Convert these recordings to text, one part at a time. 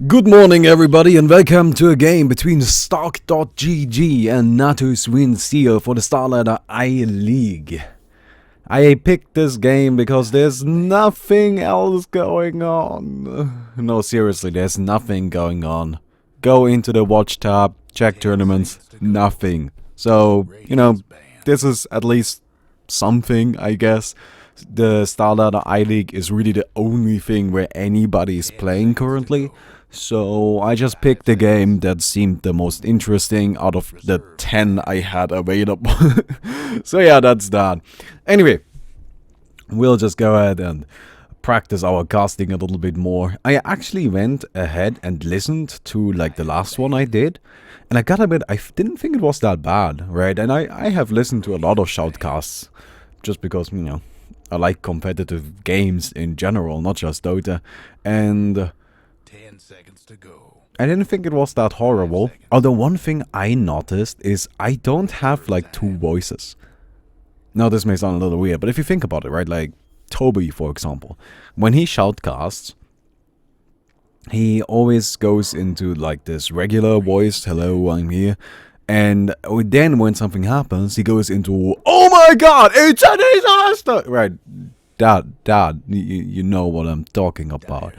Good morning everybody and welcome to a game between Stark.gg and Natus Win Steel for the Starladder I-League. I picked this game because there's nothing else going on. No, seriously, there's nothing going on. Go into the watch tab, check tournaments, nothing. So, you know, this is at least something, I guess. The Starladder I-League is really the only thing where anybody is playing currently. So I just picked the game that seemed the most interesting out of the 10 I had available. So yeah, that's that. Anyway, we'll just go ahead and practice our casting a little bit more. I actually went ahead and listened to like the last one I did. And I gotta admit, I didn't think it was that bad, right? And I have listened to a lot of shoutcasts. Just because, you know, I like competitive games in general, not just Dota. And 10 seconds to go. I didn't think it was that horrible. Although one thing I noticed is I don't have like two voices. Now this may sound a little weird, but if you think about it, right? Like Toby, for example. When he shoutcasts, he always goes into like this regular voice, hello, I'm here. And then when something happens, he goes into, oh my god, it's a disaster! Right, Dad, you know what I'm talking about.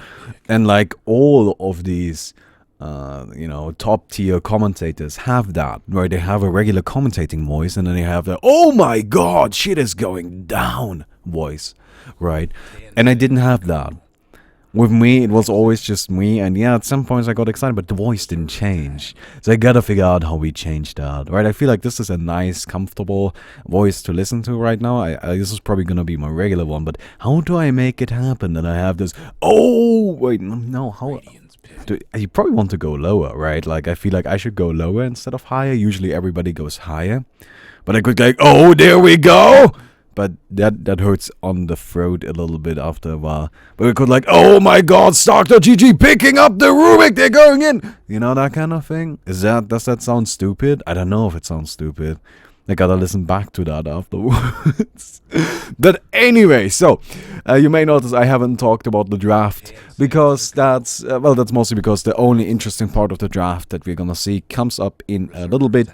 And like all of these, you know, top tier commentators have that, right? They have a regular commentating voice and then they have the, oh my god, shit is going down voice, right? And I didn't have that. With me, it was always just me, and yeah, at some points I got excited, but the voice didn't change. So I gotta figure out how we change that, right? I feel like this is a nice, comfortable voice to listen to right now. This is probably gonna be my regular one, but how do I make it happen that I have this, oh, wait, no, how... You probably want to go lower, right? Like, I feel like I should go lower instead of higher. Usually everybody goes higher. But I could like, oh, there we go! But that hurts on the throat a little bit after a while. But we could like, oh my god, Stark.gg picking up the Rubik, they're going in! You know, that kind of thing? Does that sound stupid? I don't know if it sounds stupid. I gotta listen back to that afterwards. But anyway, so, you may notice I haven't talked about the draft. Because that's, well, that's mostly because the only interesting part of the draft that we're gonna see comes up in a little bit.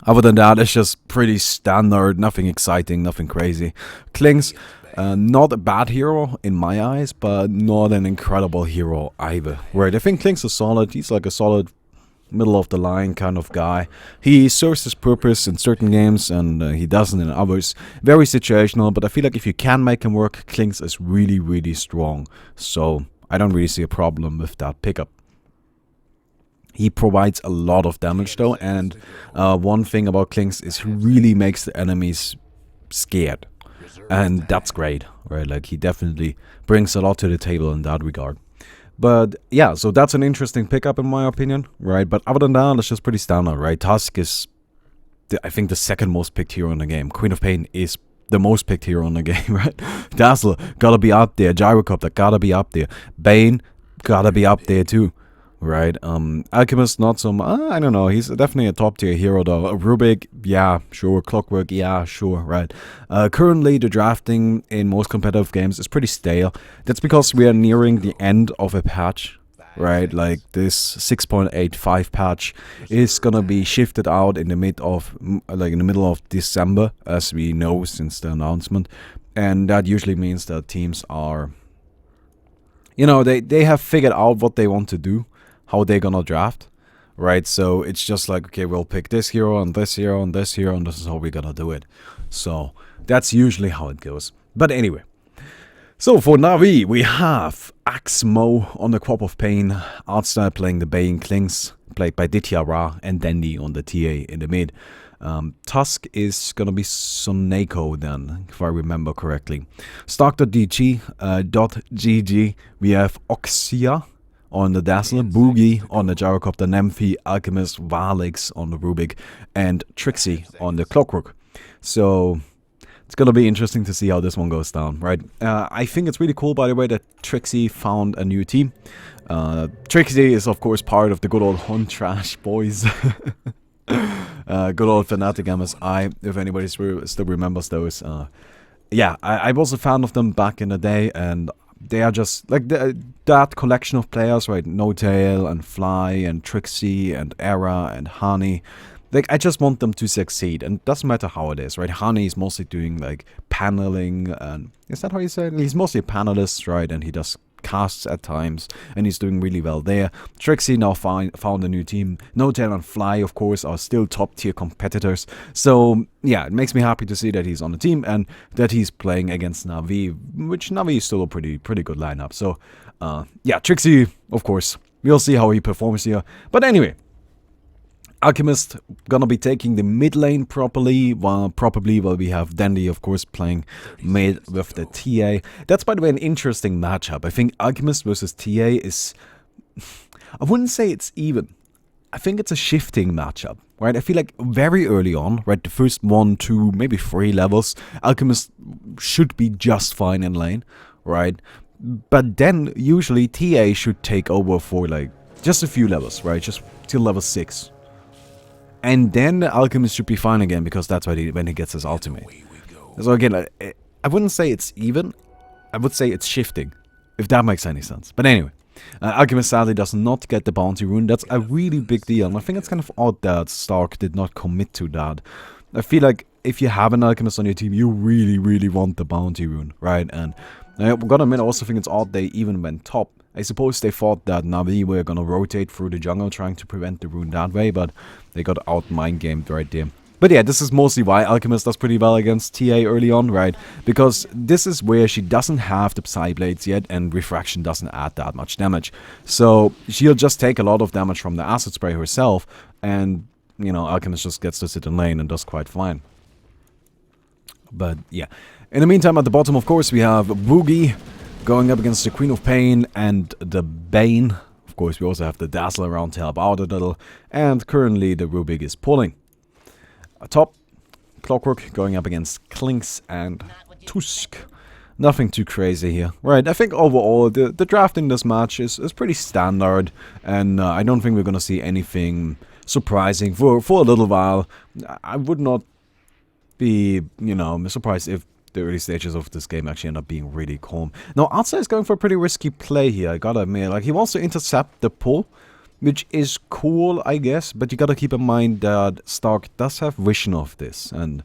Other than that, it's just pretty standard, nothing exciting, nothing crazy. Klings, not a bad hero in my eyes, but not an incredible hero either. Right, I think Klings is solid. He's like a solid middle of the line kind of guy. He serves his purpose in certain games and he doesn't in others. Very situational, but I feel like if you can make him work, Klings is really, really strong. So I don't really see a problem with that pickup. He provides a lot of damage though, and one thing about Klings is he really makes the enemies scared. And that's great, right? Like, he definitely brings a lot to the table in that regard. But yeah, so that's an interesting pickup in my opinion, right? But other than that, it's just pretty standard, right? Tusk is, I think, the second most picked hero in the game. Queen of Pain is the most picked hero in the game, right? Dazzler, gotta be up there. Gyrocopter, gotta be up there. Bane, gotta be up there too. Right, Alchemist, not so much, I don't know, he's definitely a top tier hero though. Rubik, yeah, sure. Clockwork, yeah, sure, right. Currently, the drafting in most competitive games is pretty stale. That's because we are nearing the end of a patch, right? Like, this 6.85 patch is gonna be shifted out in the middle of December, as we know since the announcement. And that usually means that teams are, you know, they have figured out what they want to do, how they're gonna draft, right? So it's just like, okay, we'll pick this hero and this hero and this hero, and this is how we're gonna do it. So that's usually how it goes. But anyway, so for Navi, we have Axmo on the Crop of Pain, Artstyle playing the Bane Klings, played by Ditya Ra, and Dandy on the TA in the mid. Tusk is gonna be Soneko then, if I remember correctly. Stark.gg, we have Oxia on the Dazzler, Boogie on the Gyrocopter, Nemphi, Alchemist, Valix on the Rubik, and Trixie on the Clockwork. So it's gonna be interesting to see how this one goes down, right? I think it's really cool, by the way, that Trixie found a new team. Trixie is, of course, part of the good old Hunt Trash boys. Good old Fnatic MSI, if anybody still remembers those. Yeah, I was a fan of them back in the day, and they are just like that collection of players, right? No Tail and Fly and Trixie and Era and Honey. Like, I just want them to succeed, and it doesn't matter how it is, right? Honey is mostly doing, like, paneling, and is that how you say it? He's mostly a panelist, right? And he does casts at times, and he's doing really well there. Trixie now found a new team. No Tail and Fly, of course, are still top-tier competitors. So, yeah, it makes me happy to see that he's on the team, and that he's playing against Na'Vi, which Na'Vi is still a pretty good lineup. So, yeah, Trixie, of course. We'll see how he performs here. But anyway, Alchemist gonna be taking the mid lane probably while we have Dandy, of course, playing mid with the TA. That's, by the way, an interesting matchup. I think Alchemist versus TA is... I wouldn't say it's even. I think it's a shifting matchup, right? I feel like very early on, right, the first 1, 2, maybe 3 levels, Alchemist should be just fine in lane, right? But then, usually, TA should take over for, like, just a few levels, right? Just till level 6. And then the Alchemist should be fine again, because that's when he gets his ultimate. So again, I wouldn't say it's even. I would say it's shifting, if that makes any sense. But anyway, Alchemist sadly does not get the bounty rune. That's a really big deal. And I think it's kind of odd that Stark did not commit to that. I feel like if you have an Alchemist on your team, you really want the bounty rune, right? And I gotta admit, I also think it's odd they even went top. I suppose they thought that Na'Vi were gonna rotate through the jungle trying to prevent the rune that way, but they got out mind gamed right there. But yeah, this is mostly why Alchemist does pretty well against TA early on, right? Because this is where she doesn't have the Psy Blades yet, and Refraction doesn't add that much damage. So she'll just take a lot of damage from the Acid Spray herself, and, you know, Alchemist just gets to sit in lane and does quite fine. But yeah. In the meantime, at the bottom, of course, we have Boogie going up against the Queen of Pain and the Bane. Of course, we also have the Dazzle around to help out a little. And currently, the Rubik is pulling. Top, Clockwork going up against Klinks and Tusk. Nothing too crazy here. Right, I think overall, the draft in this match is pretty standard. And I don't think we're going to see anything surprising for a little while. I would not be, you know, surprised if the early stages of this game actually end up being really calm. Now, Artsa is going for a pretty risky play here, I gotta admit. Like, he wants to intercept the pull, which is cool, I guess, but you gotta keep in mind that Stark does have vision of this, and,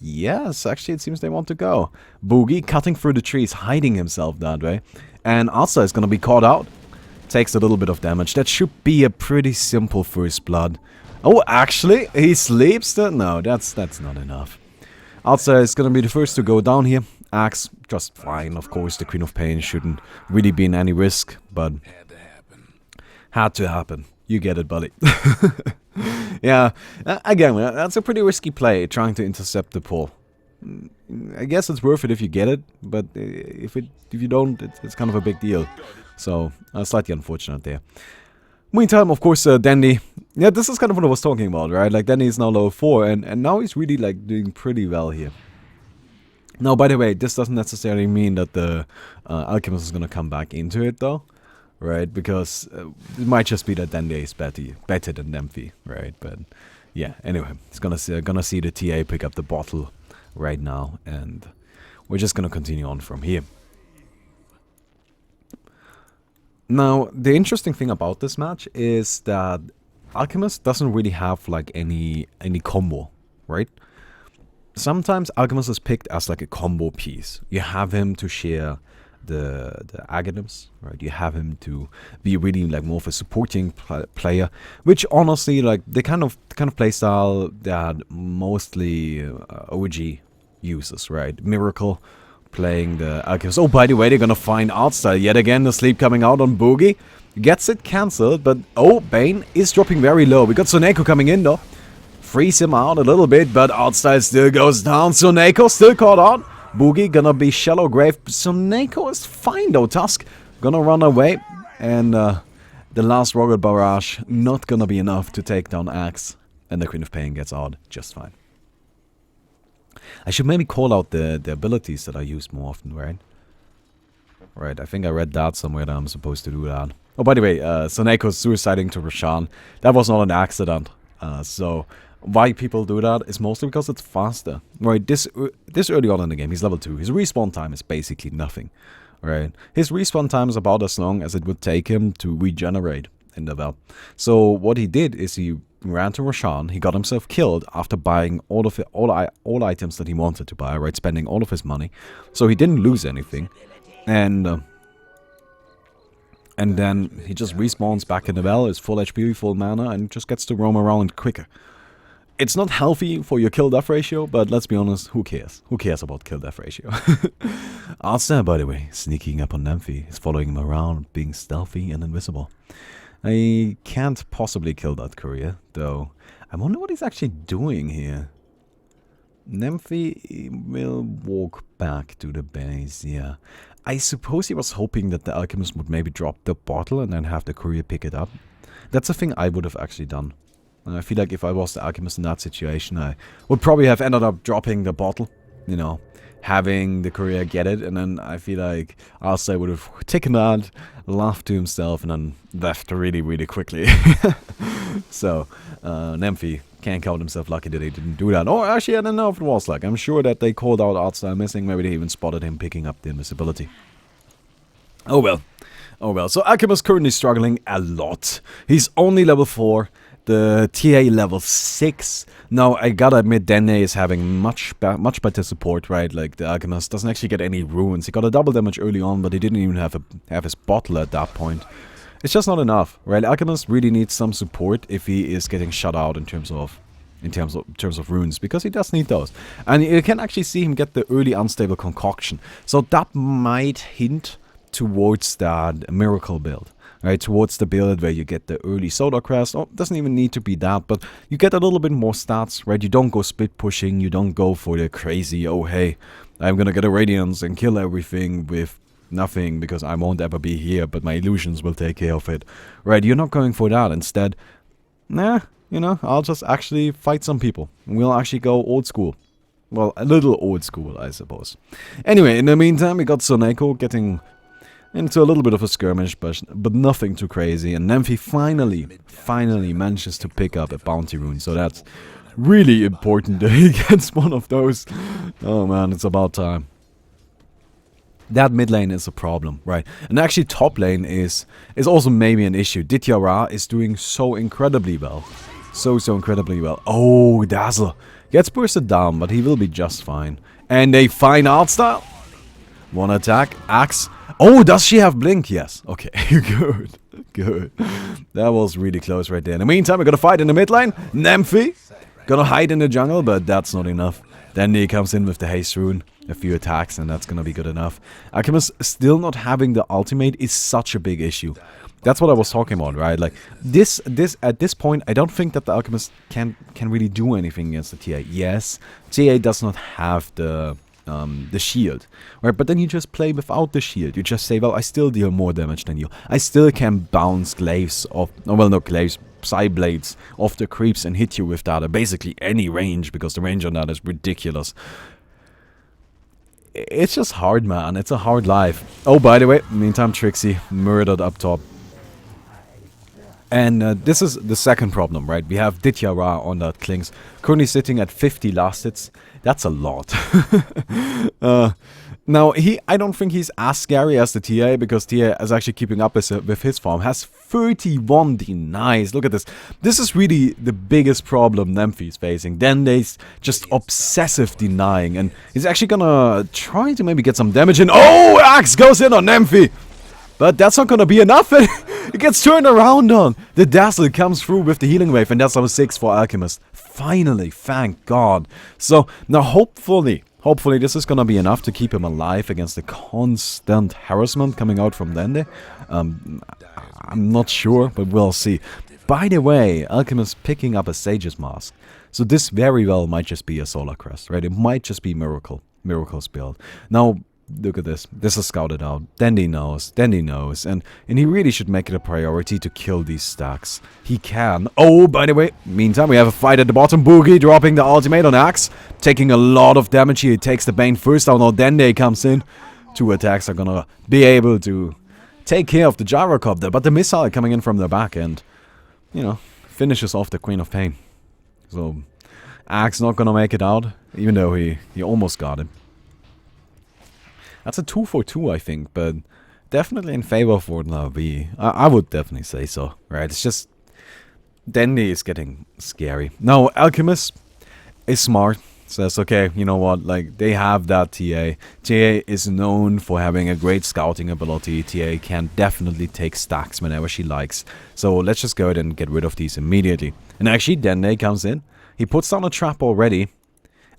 yes, actually it seems they want to go. Boogie cutting through the trees, hiding himself that way, and Artsa is gonna be caught out. Takes a little bit of damage. That should be a pretty simple first blood. Oh, actually, he sleeps? No, that's not enough. Artsa is gonna be the first to go down here. Axe, just fine, of course. The Queen of Pain shouldn't really be in any risk, but had to happen. You get it, buddy. Yeah, again, that's a pretty risky play, trying to intercept the pull. I guess it's worth it if you get it, but if you don't, it's kind of a big deal. So, slightly unfortunate there. Meantime, of course, Dandy. Yeah, this is kind of what I was talking about, right? Like, Dandy is now level 4, and now he's really, like, doing pretty well here. Now, by the way, this doesn't necessarily mean that the Alchemist is gonna come back into it, though. Right? Because it might just be that Dandy is better than Demphy, right? But, yeah, anyway. It's gonna see the TA pick up the bottle right now, and we're just gonna continue on from here. Now, the interesting thing about this match is that Alchemist doesn't really have, like, any combo, right? Sometimes Alchemist is picked as, like, a combo piece. You have him to share the Aghanim's, right? You have him to be really, like, more of a supporting player, which, honestly, like, the kind of playstyle that mostly OG uses, right? Miracle playing the Alchemist. Oh, by the way, they're gonna find Artstyle yet again. The sleep coming out on Boogie. Gets it cancelled, but oh, Bane is dropping very low. We got Soneko coming in, though. Freeze him out a little bit, but Artstyle still goes down. Soneko still caught out. Boogie gonna be shallow grave. Soneko is fine, though. Tusk gonna run away. And the last rocket barrage not gonna be enough to take down Axe. And the Queen of Pain gets out just fine. I should maybe call out the abilities that I use more often, right? Right, I think I read that somewhere that I'm supposed to do that. Oh, by the way, Soneko's suiciding to Roshan. That was not an accident. So, Why people do that is mostly because it's faster. Right, this early on in the game, he's level 2. His respawn time is basically nothing. Right, his respawn time is about as long as it would take him to regenerate in the Val. So what he did is he ran to Roshan. He got himself killed after buying all items that he wanted to buy. Right, spending all of his money. So he didn't lose anything, and then he just respawns back in the Val, is full HP, full mana, and just gets to roam around quicker. It's not healthy for your kill-death ratio, but let's be honest, who cares? Who cares about kill-death ratio? Arthur, by the way, sneaking up on Nymphy, is following him around, being stealthy and invisible. I can't possibly kill that courier, though. I wonder what he's actually doing here. Nymphy will walk back to the base, yeah. I suppose he was hoping that the alchemist would maybe drop the bottle and then have the courier pick it up. That's a thing I would have actually done. I feel like if I was the alchemist in that situation, I would probably have ended up dropping the bottle, you know, having the courier get it, and then I feel like Arthur would have taken that, laughed to himself, and then left really, really quickly. So, Nymphy can't count himself lucky that he didn't do that. Or actually, I don't know if it was luck. I'm sure that they called out Arthur missing. Maybe they even spotted him picking up the invisibility. Oh well. Oh well. So Alchemist currently struggling a lot. He's only level 4. The TA level 6. Now, I gotta admit, Dene is having much better support, right? Like, the Alchemist doesn't actually get any runes. He got a double damage early on, but he didn't even have his bottle at that point. It's just not enough, right? Alchemist really needs some support if he is getting shut out in terms of runes, because he does need those. And you can actually see him get the early unstable concoction. So that might hint towards that miracle build. Right, towards the build where you get the early Solar Crest. Oh, doesn't even need to be that, but you get a little bit more stats, right? You don't go split pushing, you don't go for the crazy, oh hey, I'm gonna get a Radiance and kill everything with nothing because I won't ever be here, but my illusions will take care of it. Right, you're not going for that. Instead, nah, you know, I'll just actually fight some people. We'll actually go old school. Well, a little old school, I suppose. Anyway, in the meantime, we got Soneko getting into a little bit of a skirmish, but nothing too crazy. And Nymphy finally manages to pick up a bounty rune. So that's really important that he gets one of those. Oh man, it's about time. That mid lane is a problem, right? And actually top lane is also maybe an issue. Dityara is doing so incredibly well. So incredibly well. Oh, Dazzle gets bursted down, but he will be just fine. And a fine art style. One attack, axe. Oh, does she have blink? Yes. Okay, good. That was really close right there. In the meantime, we're gonna fight in the mid lane. Nymphy gonna hide in the jungle, but that's not enough. Then he comes in with the haste rune, a few attacks, and that's gonna be good enough. Alchemist still not having the ultimate is such a big issue. That's what I was talking about, right? Like this at this point, I don't think that the Alchemist can really do anything against the TA. Yes, TA does not have the shield, right? But then you just play without the shield. You just say, well, I still deal more damage than you. I still can bounce glaives off, oh, well, not glaives, side blades off the creeps and hit you with that at basically any range, because the range on that is ridiculous. It's just hard, man. It's a hard life. Oh, by the way, meantime, Trixie murdered up top. And this is the second problem, right? We have Dityara on that Klings, currently sitting at 50 last hits. That's a lot. Now, I don't think he's as scary as the TA, because TA is actually keeping up with his farm. Has 31 denies. Look at this. This is really the biggest problem Nymphy is facing. Then there's just obsessive denying, and he's actually gonna try to maybe get some damage in. Oh, Axe goes in on Nymphy! But that's not gonna be enough. It gets turned around on. The Dazzle comes through with the healing wave, and that's level 6 for Alchemist. Finally, thank God. So now hopefully this is gonna be enough to keep him alive against the constant harassment coming out from Dende. I'm not sure, but we'll see. By the way, Alchemist picking up a Sage's Mask. So this very well might just be a Solar Crest, right? It might just be Miracle's build. Now, look at this. This is scouted out. Dandy knows, and he really should make it a priority to kill these stacks. He can. Oh, by the way, meantime, we have a fight at the bottom. Boogie dropping the ultimate on Axe, taking a lot of damage here. He takes the Bane first down. Now Dende comes in. 2 attacks are gonna be able to take care of the Gyrocopter, but the missile coming in from the back end, you know, finishes off the Queen of Pain. So Axe not gonna make it out, even though he almost got him. That's a 2 for 2, I think, but definitely in favor for Navi. I would definitely say so, right? It's just Dandy is getting scary. Now, Alchemist is smart. Says, okay, you know what, like, they have that TA. TA is known for having a great scouting ability. TA can definitely take stacks whenever she likes. So let's just go ahead and get rid of these immediately. And actually, Dende comes in. He puts down a trap already.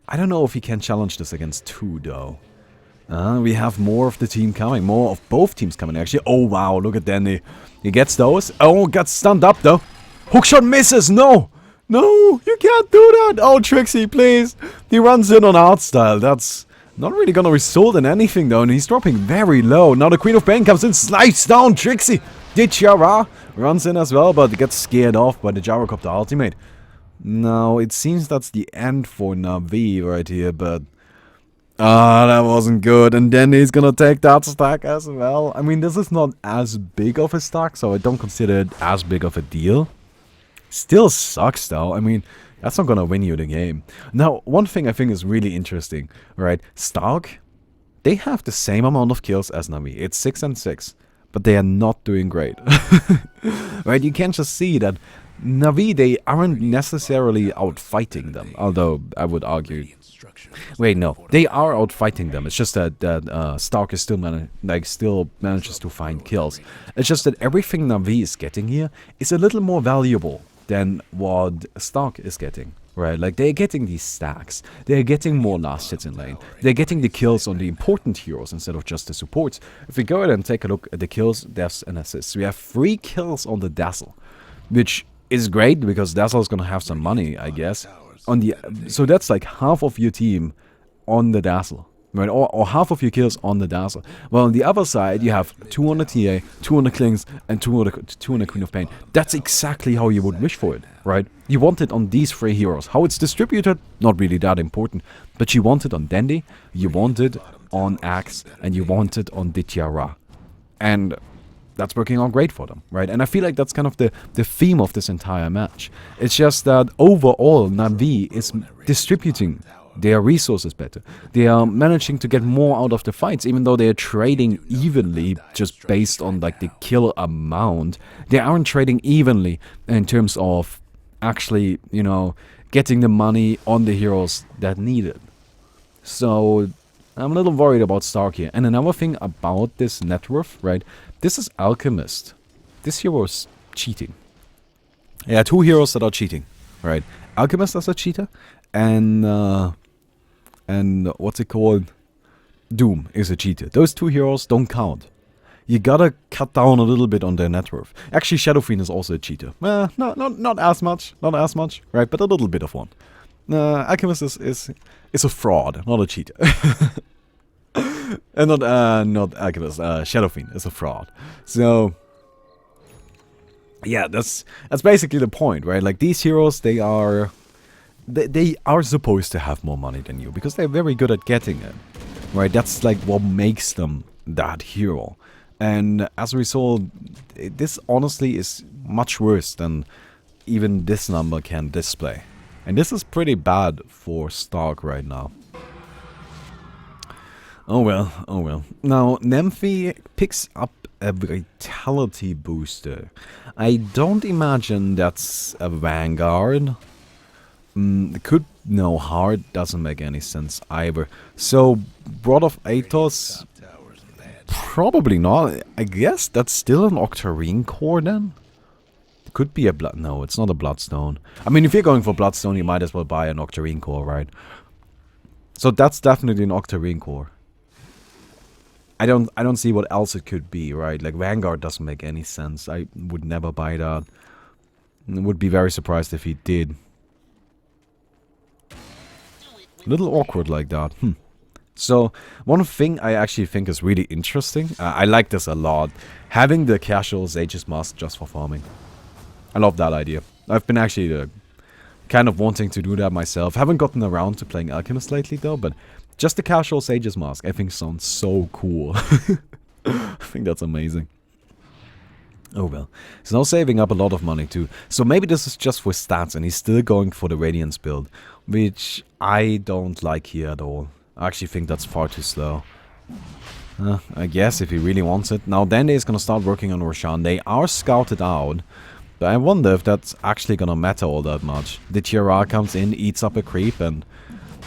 I don't know if he can challenge this against 2, though. We have more of the team coming. More of both teams coming, actually. Oh, wow, look at Dende. He gets those. Oh, gets stunned up, though. Hookshot misses. No. No, you can't do that. Oh, Trixie, please. He runs in on art style. That's not really going to result in anything, though. And he's dropping very low. Now the Queen of Pain comes in, slides down Trixie. Dichara runs in as well, but gets scared off by the Gyrocopter ultimate. Now, it seems that's the end for Navi right here, but... that wasn't good. And then he's gonna take that stack as well. I mean, this is not as big of a stack, so I don't consider it as big of a deal. Still sucks, though. I mean, that's not gonna win you the game. Now, one thing I think is really interesting, right? Stark, they have the same amount of kills as Navi. It's 6 and 6, but they are not doing great. Right? You can just see that Navi, they aren't necessarily outfighting them, although I would argue... Wait, no, they are outfighting them. It's just that Stark is still manages to find kills. It's just that everything Navi is getting here is a little more valuable than what Stark is getting, right? Like, they're getting these stacks, they're getting more last hits in lane, they're getting the kills on the important heroes instead of just the supports. If we go ahead and take a look at the kills, deaths, and assists, we have 3 kills on the Dazzle, which is great because Dazzle is gonna have some money, I guess. So that's like half of your team on the Dazzle, right? Or half of your kills on the Dazzle. Well, on the other side, you have 2 on the TA, 2 on the Klings, and 2 on the Queen of Pain. That's exactly how you would wish for it, right? You want it on these 3 heroes. How it's distributed, not really that important. But you want it on Dandy, you want it on Axe, and you want it on Dityara. And that's working out great for them, right? And I feel like that's kind of the theme of this entire match. It's just that overall, Navi is distributing their resources better. They are managing to get more out of the fights, even though they are trading evenly just based on like the kill amount. They aren't trading evenly in terms of actually, you know, getting the money on the heroes that need it. So I'm a little worried about Stark here. And another thing about this net worth, right? This is Alchemist. This hero is cheating. Yeah, 2 heroes that are cheating, right? Alchemist as a cheater, and what's it called? Doom is a cheater. Those 2 heroes don't count. You gotta cut down a little bit on their net worth. Actually, Shadow Fiend is also a cheater. Not as much, right? But a little bit of one. Alchemist is a fraud, not a cheater. And not Alchemist, Shadow Fiend is a fraud. So yeah, that's basically the point, right? Like, these heroes, they are supposed to have more money than you because they're very good at getting it, right? That's like what makes them that hero. And as a result, this honestly is much worse than even this number can display. And this is pretty bad for Stark right now. Oh well, oh well. Now, Nymphy picks up a vitality booster. I don't imagine that's a Vanguard. No, Heart doesn't make any sense either. So, Brood of Athos, probably not. I guess that's still an Octarine core then? It could be a blood. No, it's not a Bloodstone. I mean, if you're going for Bloodstone, you might as well buy an Octarine core, right? So that's definitely an Octarine core. I don't see what else it could be, right? Like, Vanguard doesn't make any sense. I would never buy that. I would be very surprised if he did. A little awkward like that. So, one thing I actually think is really interesting. I like this a lot. Having the casual Sage's Mask just for farming. I love that idea. I've been actually kind of wanting to do that myself. Haven't gotten around to playing Alchemist lately though, but just the casual Sage's Mask I think sounds so cool. I think that's amazing. Oh well. He's now saving up a lot of money too. So maybe this is just for stats and he's still going for the Radiance build. Which I don't like here at all. I actually think that's far too slow. I guess if he really wants it. Now Dende is gonna start working on Roshan. They are scouted out. But I wonder if that's actually gonna matter all that much. The TRR comes in, eats up a creep, and...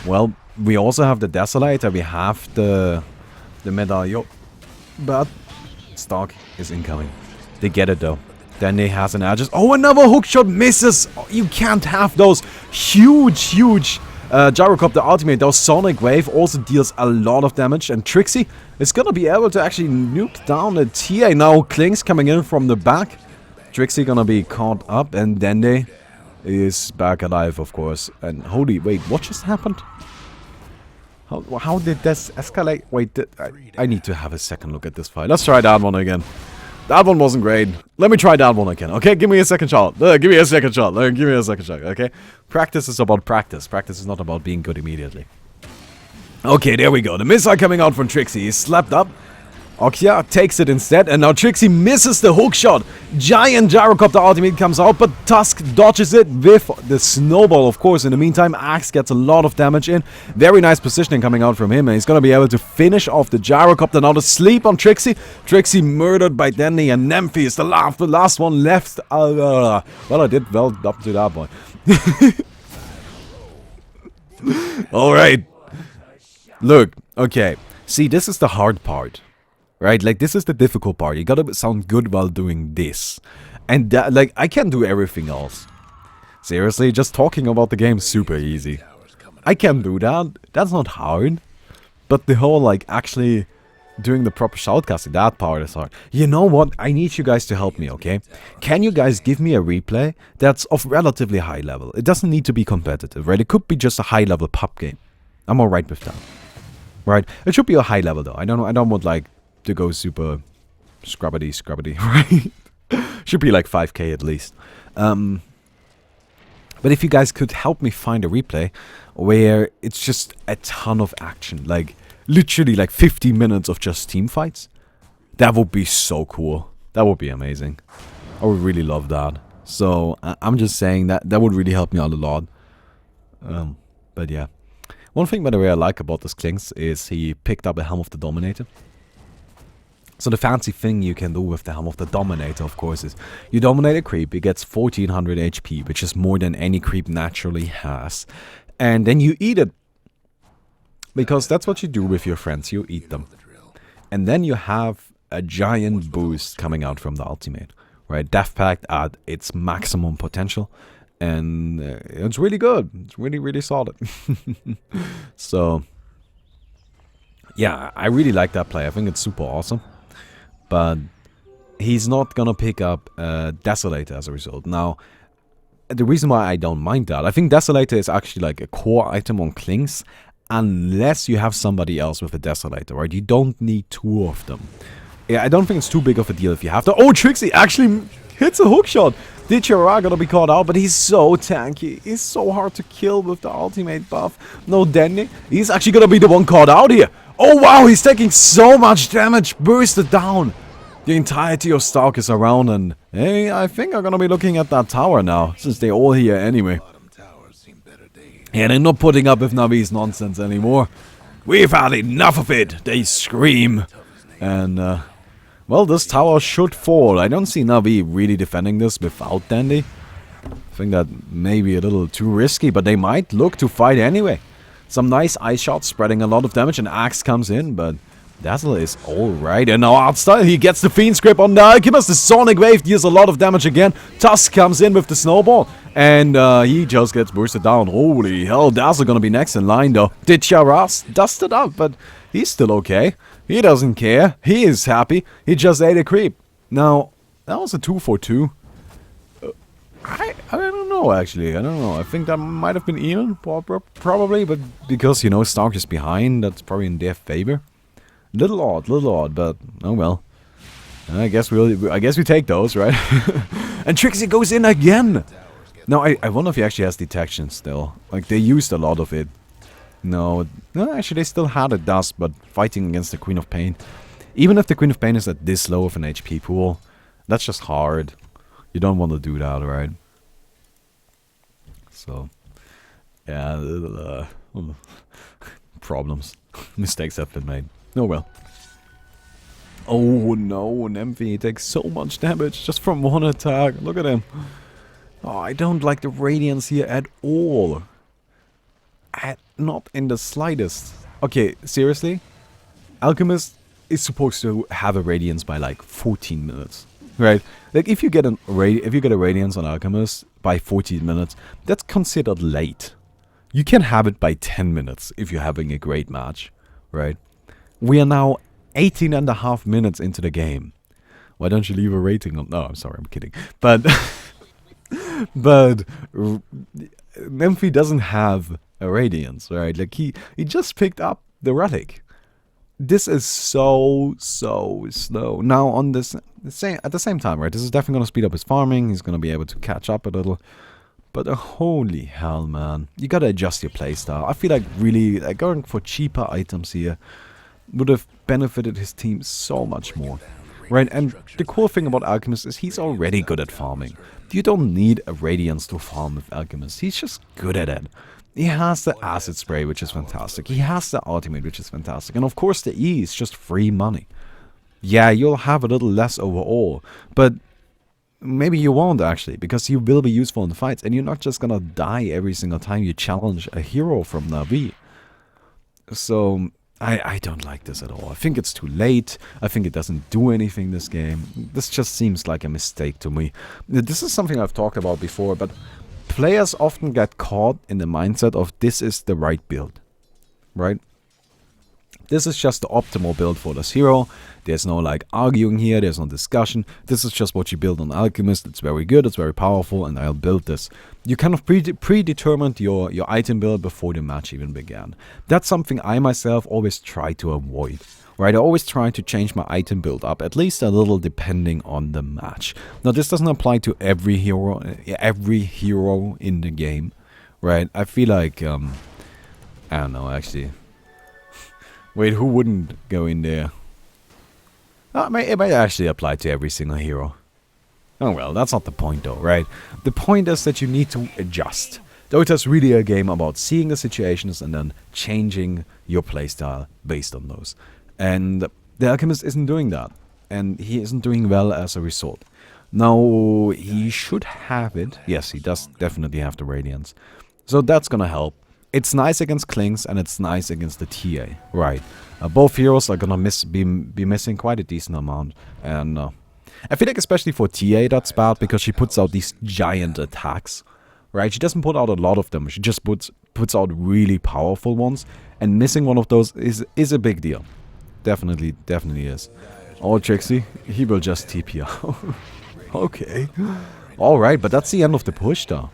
Well, we also have the Desolator, we have the Medallion. But Stark is incoming. They get it though. Dende has an Aegis. Oh, another hookshot misses! Oh, you can't have those huge Gyrocopter ultimate. Those Sonic Wave also deals a lot of damage. And Trixie is gonna be able to actually nuke down the TA. Now Klink's coming in from the back. Trixie gonna be caught up, and Dende is back alive, of course. And holy, wait, what just happened? How did this escalate? Wait, I need to have a second look at this fight. Let's try that one again. That one wasn't great. Let me try that one again, okay? Give me a second shot. Give me a second shot. Give me a second shot, okay? Practice is about practice. Practice is not about being good immediately. Okay, there we go. The missile coming out from Trixie. He's slapped up. Okia takes it instead, and now Trixie misses the hook shot. Giant Gyrocopter ultimate comes out, but Tusk dodges it with the snowball, of course. In the meantime, Axe gets a lot of damage in. Very nice positioning coming out from him, and he's going to be able to finish off the Gyrocopter. Now the sleep on Trixie. Trixie murdered by Dende, and Nymphe is the last one left. Well, I did well up to that point. Alright. Look, okay. See, this is the hard part. Right, like this is the difficult part. You gotta sound good while doing this. And that, like, I can do everything else. Seriously, just talking about the game is super easy. I can do that. That's not hard. But the whole, like, actually doing the proper shoutcasting, that part is hard. You know what? I need you guys to help me, okay? Can you guys give me a replay that's of relatively high level? It doesn't need to be competitive, right? It could be just a high level pub game. I'm alright with that. Right? It should be a high level though. I don't want, like, to go super scrubbity, right? Should be like 5k at least. But if you guys could help me find a replay where it's just a ton of action, like literally like 50 minutes of just team fights, that would be so cool. That would be amazing. I would really love that. So I'm just saying that would really help me out a lot. But yeah. One thing, by the way, I like about this Klinks is he picked up a Helm of the Dominator. So the fancy thing you can do with the Helm of the Dominator, of course, is you dominate a creep, it gets 1400 HP, which is more than any creep naturally has. And then you eat it. Because that's what you do with your friends, you eat them. And then you have a giant boost coming out from the ultimate. Right, Death Pact at its maximum potential. And it's really good. It's really, really solid. So, yeah, I really like that play. I think it's super awesome. But he's not gonna pick up Desolator as a result. Now, the reason why I don't mind that, I think Desolator is actually like a core item on Klinks, unless you have somebody else with a Desolator, right? You don't need two of them. Yeah, I don't think it's too big of a deal if you have to. Oh, Trixie actually hits a hookshot. DHRR gonna be caught out, but he's so tanky. He's so hard to kill with the ultimate buff. No Dende. He's actually gonna be the one caught out here. Oh wow, he's taking so much damage. Bursted down. The entirety of Stark is around, and hey, I think I'm gonna be looking at that tower now, since they're all here anyway. Yeah, they're not putting up with Navi's nonsense anymore. We've had enough of it, they scream. And, well, this tower should fall. I don't see Navi really defending this without Dende. I think that may be a little too risky, but they might look to fight anyway. Some nice ice shots spreading a lot of damage, and Axe comes in, but Dazzle is alright. And now Artstyle, he gets the Fiend's Grip on the Alchemist. The Sonic Wave deals a lot of damage again. Tusk comes in with the Snowball, and he just gets boosted down. Holy hell, Dazzle gonna be next in line though. Did Charas dusted up, but he's still okay. He doesn't care. He is happy. He just ate a creep. Now, that was a 2 for 2. I don't know, actually. I don't know. I think that might have been even, probably, but because, you know, Stark is behind, that's probably in their favor. Little odd, but oh well. I guess we take those, right? And Trixie goes in again. Now, I wonder if he actually has detection still. Like, they used a lot of it. No, actually they still had a dust, but fighting against the Queen of Pain. Even if the Queen of Pain is at this low of an HP pool, That's just hard. You don't want to do that, right? So, yeah, problems. Mistakes have been made. Oh well. Oh no, Nymphy takes so much damage just from one attack. Look at him. Oh, I don't like the radiance here at all. Not in the slightest. Okay, seriously? Alchemist is supposed to have a radiance by like 14 minutes. Right? Like if you get a radiance on Alchemist by 14 minutes, that's considered late. You can have it by 10 minutes if you're having a great match. Right? We are now 18 and a half minutes into the game. Why don't you leave a rating on... No, I'm sorry, I'm kidding. But... but... Nymphy doesn't have a radiance, right? Like, he just picked up the relic. This is so slow. Now, on this... at the same time, right? This is definitely going to speed up his farming. He's going to be able to catch up a little. But holy hell, man. You gotta adjust your playstyle. I feel like really... like, going for cheaper items here would have benefited his team so much more, right? And the cool thing about Alchemist is he's already good at farming. You don't need a Radiance to farm with Alchemist. He's just good at it. He has the Acid Spray, which is fantastic. He has the Ultimate, which is fantastic. And of course the E is just free money. Yeah, you'll have a little less overall, but maybe you won't actually, because you will be useful in the fights, and you're not just gonna die every single time you challenge a hero from Na'vi. So... I don't like this at all. I think it's too late. I think it doesn't do anything this game. This just seems like a mistake to me. This is something I've talked about before, but players often get caught in the mindset of this is the right build, right? This is just the optimal build for this hero. There's no like arguing here, there's no discussion. This is just what you build on Alchemist. It's very good, it's very powerful, and I'll build this. You kind of predetermined your item build before the match even began. That's something I myself always try to avoid. Right, I always try to change my item build up, at least a little depending on the match. Now this doesn't apply to every hero in the game. Right, I feel like, I don't know actually. Wait, who wouldn't go in there? It might actually apply to every single hero. Oh well, that's not the point though, right? The point is that you need to adjust. Dota's really a game about seeing the situations and then changing your playstyle based on those. And the Alchemist isn't doing that. And he isn't doing well as a result. Now, he should have it. Yes, he does definitely have the Radiance. So that's gonna help. It's nice against Klings and it's nice against the TA, right? Both heroes are gonna be missing quite a decent amount, and I feel like especially for TA that's bad because she puts out these giant attacks, right? She doesn't put out a lot of them. She just puts out really powerful ones, and missing one of those is a big deal. Definitely is. Oh, Trixie, he will just TP out. Okay, all right, but that's the end of the push, though.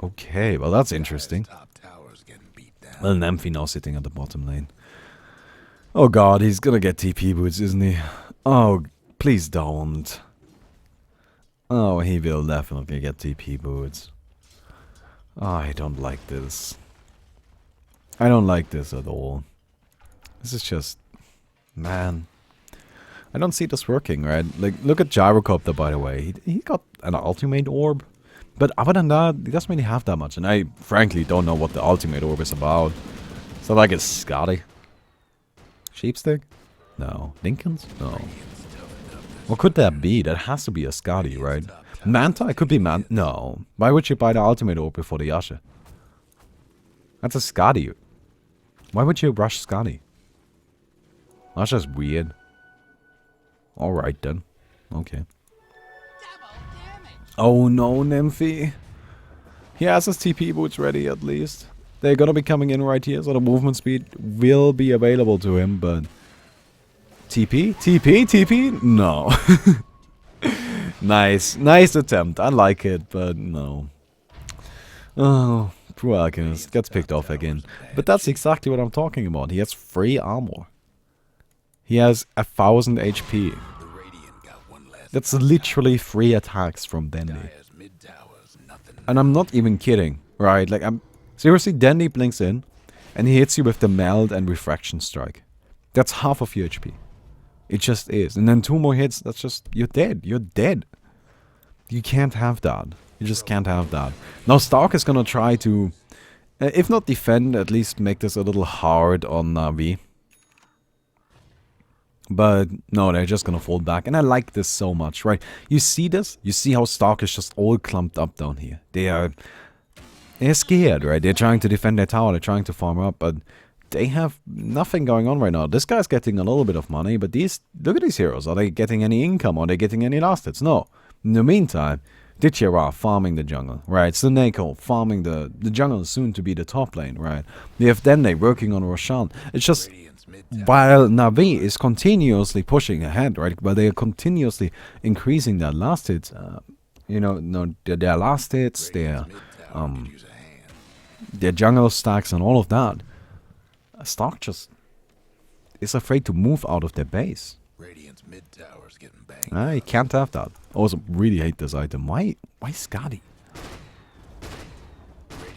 Okay, well that's interesting. Well, Nymphy now sitting at the bottom lane. Oh god, he's gonna get TP boots, isn't he? Oh, please don't. Oh, he will definitely get TP boots. Oh, I don't like this. I don't like this at all. This is just... man. I don't see this working, right? Like, look at Gyrocopter, by the way. He got an ultimate orb. But other than that, he doesn't really have that much. And I, frankly, don't know what the ultimate orb is about. So, like, it's Scotty. Sheepstick? No. Lincolns? No. What could that be? That has to be a Scotty, right? Manta? It could be Manta. No. Why would you buy the ultimate orb before the Yasha? That's a Scotty. Why would you rush Scotty? That's just weird. Alright then. Okay. Oh no, Nymphy. He has his TP boots ready at least. They're gonna be coming in right here, so the movement speed will be available to him, but... TP? TP? TP? No. Nice attempt. I like it, but no. Oh, poor Alchemist. Gets picked off again. But that's exactly what I'm talking about. He has free armor. He has 1000 HP. That's literally 3 attacks from Dandy. And I'm not even kidding, right? Like, seriously, Dandy blinks in, and he hits you with the Meld and Refraction Strike. That's half of your HP. It just is. And then 2 more hits, that's just, you're dead. You're dead. You can't have that. You just can't have that. Now Stark is gonna try to, if not defend, at least make this a little hard on Navi. But no, they're just gonna fall back. And I like this so much, right? You see this? You see how Stark is just all clumped up down here. They're scared, right? They're trying to defend their tower. They're trying to farm up, but they have nothing going on right now. This guy's getting a little bit of money, but look at these heroes. Are they getting any income? Are they getting any last hits? No. In the meantime, Ditchera farming the jungle, right? Suneko farming the jungle, soon to be the top lane, right? We have Dende working on Roshan. It's just, while Navi is continuously pushing ahead, right? While they are continuously increasing their last hits, their last hits, their jungle stacks and all of that, Stark just is afraid to move out of their base. You can't have that. I also really hate this item. Why Scotty?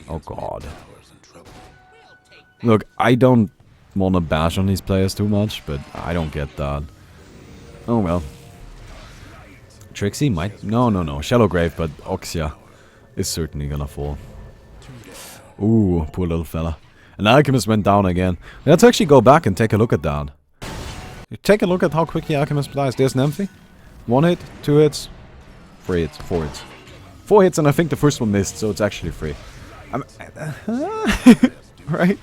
Oh god. Look, I don't want to bash on these players too much, but I don't get that. Oh well. Trixie might... No. Shallow Grave, but Oxia is certainly gonna fall. Ooh, poor little fella. And Alchemist went down again. Let's actually go back and take a look at that. Take a look at how quickly Alchemist dies. There's an empty. 1 hit, 2 hits, 3 hits, 4 hits. 4 hits, and I think the first one missed, so it's actually 3. Right?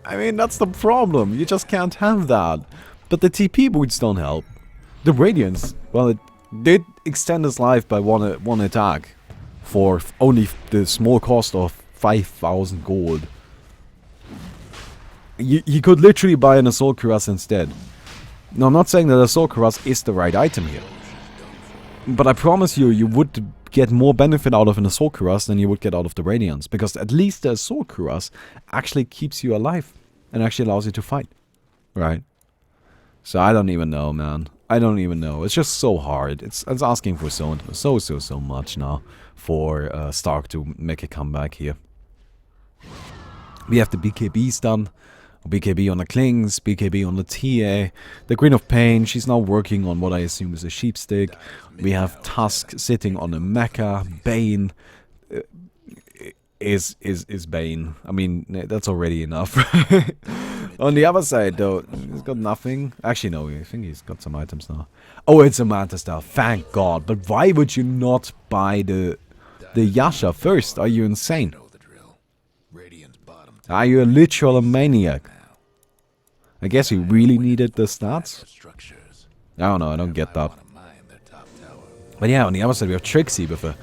I mean, that's the problem. You just can't have that. But the TP boots don't help. The Radiance, well, it did extend his life by one attack for only the small cost of 5,000 gold. He could literally buy an Assault Cuirass instead. Now, I'm not saying that Assault Cuirass is the right item here. But I promise you would get more benefit out of an Assault Cuirass than you would get out of the Radiance. Because at least the Assault Cuirass actually keeps you alive. And actually allows you to fight. Right? So I don't even know, man. I don't even know. It's just so hard. It's asking for so much now for Stark to make a comeback here. We have the BKBs done. BKB on the Klings, BKB on the TA. The Queen of Pain, she's now working on what I assume is a sheepstick. We have Tusk sitting on a mecha. Bane is Bane. I mean, that's already enough. On the other side, though, he's got nothing. Actually, no, I think he's got some items now. Oh, it's a Manta Style, thank God. But why would you not buy the Yasha first? Are you insane? Are you a literal maniac? I guess he really needed the stats? I don't know, I don't get that. But yeah, on the other side we have Trixie with a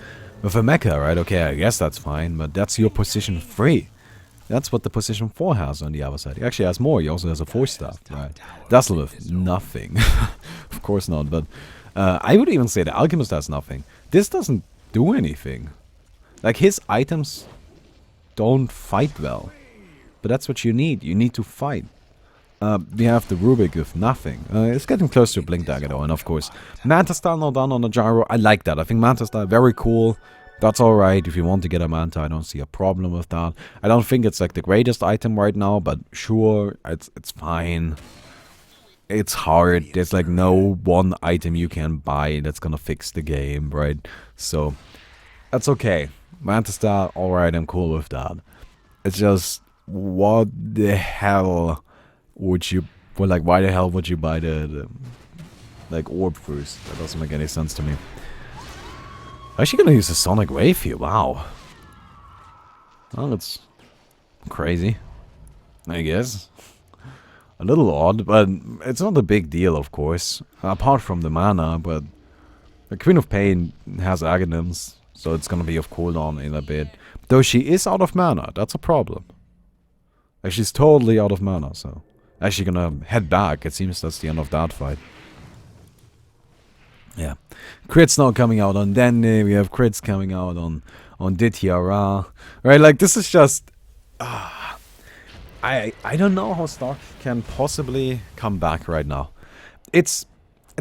mecha, right? Okay, I guess that's fine, but that's your position 3. That's what the position 4 has on the other side. He actually has more, he also has a 4-star, right? That's with nothing. Of course not, but I would even say the Alchemist has nothing. This doesn't do anything. Like, his items don't fight well. But that's what you need. You need to fight. We have the Rubik with nothing. It's getting close to a Blink Dagger though. And of course, Manta Style now done on the Gyro. I like that. I think Manta Style very cool. That's alright. If you want to get a Manta, I don't see a problem with that. I don't think it's like the greatest item right now. But sure, it's fine. It's hard. There's like no one item you can buy that's gonna fix the game, right? So, that's okay. Manta Style, alright, I'm cool with that. It's just... what the hell would you... well, like, why the hell would you buy the like, orb first? That doesn't make any sense to me. I'm actually gonna use the Sonic Wave here, wow. Well, that's crazy, I guess. A little odd, but it's not a big deal, of course. Apart from the mana, but... the Queen of Pain has Aghanims, so it's gonna be off cooldown in a bit. Though she is out of mana, that's a problem. Like, she's totally out of mana, so... actually gonna head back. It seems that's the end of that fight. Yeah. Crits now coming out on Dende. We have crits coming out on Dithiara. Right, like, this is just... I don't know how Stark can possibly come back right now. It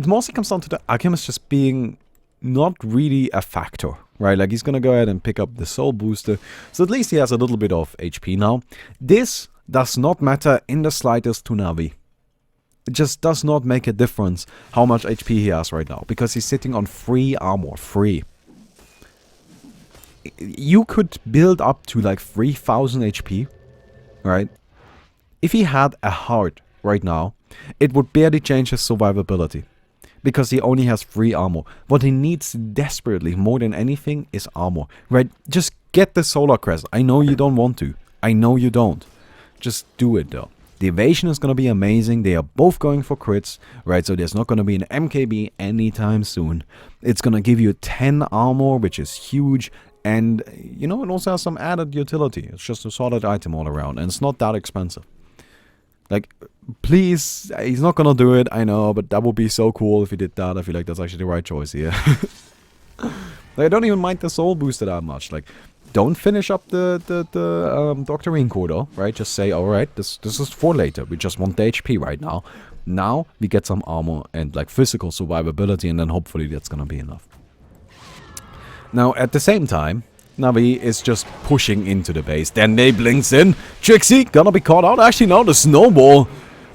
mostly comes down to the Alchemist just being not really a factor. Right, like, he's gonna go ahead and pick up the soul booster. So at least he has a little bit of HP now. This does not matter in the slightest to Navi. It just does not make a difference how much HP he has right now, because he's sitting on free armor, free. You could build up to like 3000 HP, right? If he had a heart right now, it would barely change his survivability, because he only has free armor. What he needs desperately, more than anything, is armor, right? Just get the Solar Crest. I know you don't want to. I know you don't. Just do it though. The evasion is going to be amazing. They are both going for crits, right? So there's not going to be an MKB anytime soon. It's going to give you 10 armor, which is huge. And, you know, it also has some added utility. It's just a solid item all around. And it's not that expensive. Like, please, he's not going to do it, I know. But that would be so cool if he did that. I feel like that's actually the right choice here. Like, I don't even mind the soul booster that much. Like, don't finish up the Doctorine core though, right? Just say, alright, this is for later. We just want the HP right now. Now, we get some armor and like physical survivability, and then hopefully that's gonna be enough. Now, at the same time, Navi is just pushing into the base. Then they blinks in. Trixie gonna be caught out. Actually, no, the snowball.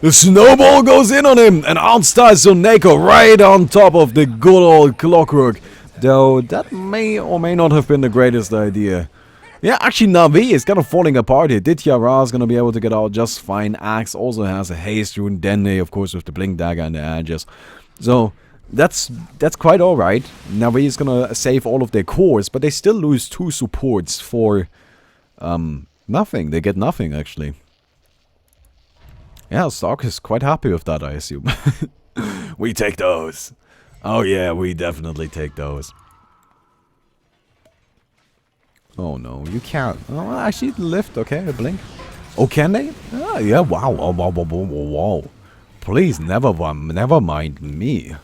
The snowball goes in on him. And out styles Soneko right on top of the good old Clockwork. Though, that may or may not have been the greatest idea. Yeah, actually, Navi is kind of falling apart here. Dityara is going to be able to get out just fine. Axe also has a haste rune. Dende, of course, with the blink dagger and the edges. So, that's quite alright. Navi is going to save all of their cores, but they still lose 2 supports for nothing. They get nothing, actually. Yeah, Stark is quite happy with that, I assume. We take those. Oh yeah, we definitely take those. Oh no, you can't. Oh, actually, lift, okay, a blink. Oh, can they? Ah, yeah, wow, wow, wow, wow, wow, wow. Please, never mind me.